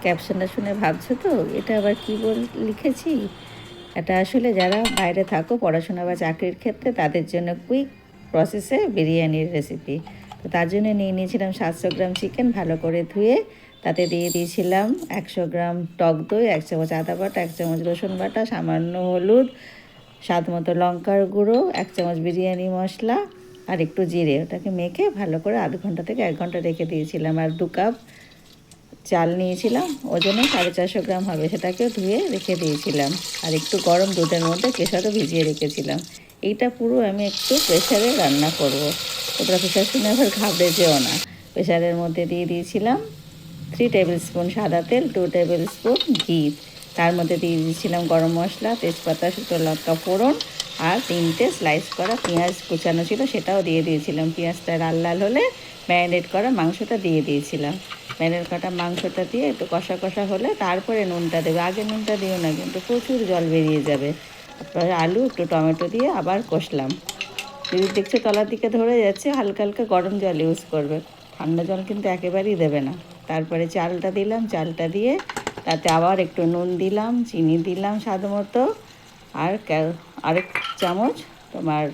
ক্যাপশনটা শুনে ভাবছো তো এটা আবার কী লিখেছি। এটা আসলে যারা বাইরে থাকো পড়াশোনা বা চাকরির ক্ষেত্রে তাদের জন্য কুইক প্রসেসে বিরিয়ানির রেসিপি। তো তার জন্য নিয়ে নিয়েছিলাম 700 গ্রাম চিকেন, ভালো করে ধুয়ে তাতে দিয়ে দিয়েছিলাম 100 গ্রাম টক দই, 1 চামচ আদা বাটা, 1 চামচ রসুন বাটা, সামান্য হলুদ, স্বাদ মতো লঙ্কার গুঁড়ো, 1 চামচ বিরিয়ানি মশলা আর একটু জিরে। ওটাকে মেখে ভালো করে আধ ঘন্টা থেকে 1 ঘন্টা রেখে দিয়েছিলাম। আর 2 কাপ চাল নিয়েছিলাম, ওজনে 450 গ্রাম হবে, সেটাকেও ধুয়ে রেখে দিয়েছিলাম। আর একটু গরম দুধের মধ্যে কেশরও ভিজিয়ে রেখেছিলাম। এইটা পুরো আমি একটু প্রেশারে রান্না করব। তোমরা প্রেশার শুনে আবার ঘাবড়ে যেও না। প্রেশারের মধ্যে দিয়ে দিয়েছিলাম 3 টেবিল স্পুন সাদা তেল, 2 টেবিল স্পুন ঘি। তার মধ্যে দিয়ে দিয়েছিলাম গরম মশলা, তেজপাতা, শুকনো লঙ্কা ফোড়ন আর 3টে স্লাইস করা পেঁয়াজ কুচানো ছিল, সেটাও দিয়ে দিয়েছিলাম। পেঁয়াজটা লাল লাল হলে ম্যারিনেট করা মাংসটা দিয়ে দিয়েছিলাম। ম্যারিনেট করা মাংসটা দিয়ে একটু কষা কষা হলে তারপরে নুনটা দেবে। আগে নুনটা দিও না, কিন্তু প্রচুর জল বেরিয়ে যাবে। তারপরে আলু, একটু টমেটো দিয়ে আবার কষলাম। যদি দেখছো তলার দিকে ধরে যাচ্ছে, হালকা হালকা গরম জল ইউজ করবে, ঠান্ডা জল কিন্তু একেবারেই দেবে না। তারপরে চালটা দিলাম, চালটা দিয়ে তাতে আবার একটু নুন দিলাম, চিনি দিলাম স্বাদ মতো, আর আরেক চামচ তোমার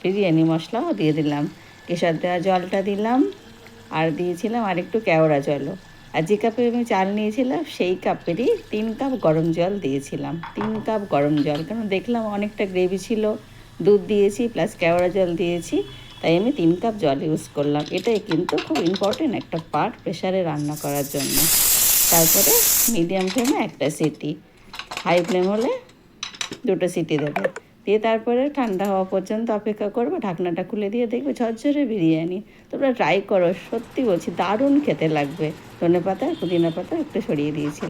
বিরিয়ানি মশলাও দিয়ে দিলাম। কেশর দেওয়া জলটা দিলাম, আর দিয়েছিলাম আর একটু কেওড়া জলও। আর যে কাপে আমি চাল নিয়েছিলাম সেই কাপেরই 3 কাপ গরম জল দিয়েছিলাম। 3 কাপ গরম জল, কারণ দেখলাম অনেকটা গ্রেভি ছিল, দুধ দিয়েছি প্লাস কেওড়া জল দিয়েছি, তাই আমি 3 কাপ জল ইউজ করলাম। এটাই কিন্তু খুব ইম্পর্টেন্ট একটা পার্ট প্রেশারে রান্না করার জন্য। তারপরে মিডিয়াম ফ্লেমে একটা সিটি, হাই ফ্লেম হলে 2টো সিটি দেবে। দিয়ে তারপরে ঠান্ডা হওয়া পর্যন্ত অপেক্ষা করবো। ঢাকনাটা খুলে দিয়ে দেখবে ঝরঝরে বিরিয়ানি। তোমরা ট্রাই করো, সত্যি বলছি দারুণ খেতে লাগবে। ধনেপাতা, পুদিনা পাতা একটু সরিয়ে দিয়েছি।